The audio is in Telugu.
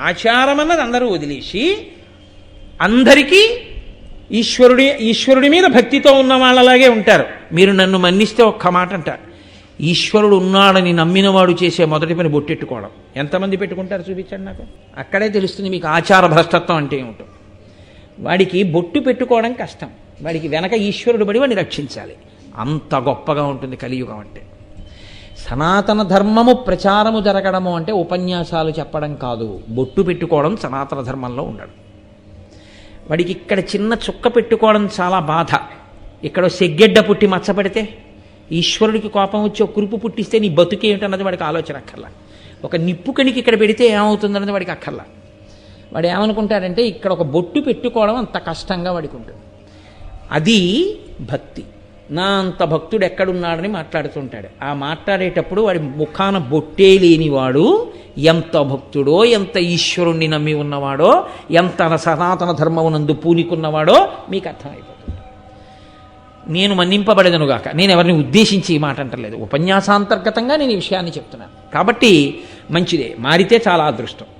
ఆచారం అన్నది అందరూ వదిలేసి అందరికీ ఈశ్వరుడి మీద భక్తితో ఉన్న వాళ్ళలాగే ఉంటారు. మీరు నన్ను మన్నిస్తే ఒక్క మాట అంటారు, ఈశ్వరుడు ఉన్నాడని నమ్మినవాడు చేసే మొదటి పని బొట్టెట్టుకోవడం. ఎంతమంది పెట్టుకుంటారు చూపించండి నాకు. అక్కడే తెలుస్తుంది మీకు ఆచార భ్రష్టత్వం అంటే ఏమిటో. వాడికి బొట్టు పెట్టుకోవడం కష్టం, వాడికి వెనక ఈశ్వరుడు పడి వాడిని రక్షించాలి. అంత గొప్పగా ఉంటుంది కలియుగం అంటే. సనాతన ధర్మము ప్రచారము జరగడము అంటే ఉపన్యాసాలు చెప్పడం కాదు, బొట్టు పెట్టుకోవడం సనాతన ధర్మంలో ఉండడం. వాడికి ఇక్కడ చిన్న చుక్క పెట్టుకోవడం చాలా బాధ. ఇక్కడ సెగ్గెడ్డ పుట్టి మచ్చపడితే, ఈశ్వరుడికి కోపం వచ్చి ఒక కురుపు పుట్టిస్తే నీ బతుకేమిటన్నది వాడికి ఆలోచన అక్కర్లా. ఒక నిప్పు కణికి ఇక్కడ పెడితే ఏమవుతుందన్నది వాడికి అక్కర్లా. వాడు ఏమనుకుంటాడంటే ఇక్కడ ఒక బొట్టు పెట్టుకోవడం అంత కష్టంగా వాడికి ఉంటుంది. అది భక్తి. నా అంత భక్తుడు ఎక్కడున్నాడని మాట్లాడుతుంటాడు. ఆ మాట్లాడేటప్పుడు వాడి ముఖాన బొట్టే లేనివాడు ఎంత భక్తుడో, ఎంత ఈశ్వరుణ్ణి నమ్మి ఉన్నవాడో, ఎంత సనాతన ధర్మమునందు పూనికున్నవాడో మీకు అర్థమైపోతుంది. నేను మన్నింపబడేదనుగాక, నేను ఎవరిని ఉద్దేశించి ఈ మాట అంటలేదు, ఉపన్యాసాంతర్గతంగా నేను ఈ విషయాన్ని చెప్తున్నాను. కాబట్టి మంచిదే, మారితే చాలా అదృష్టం.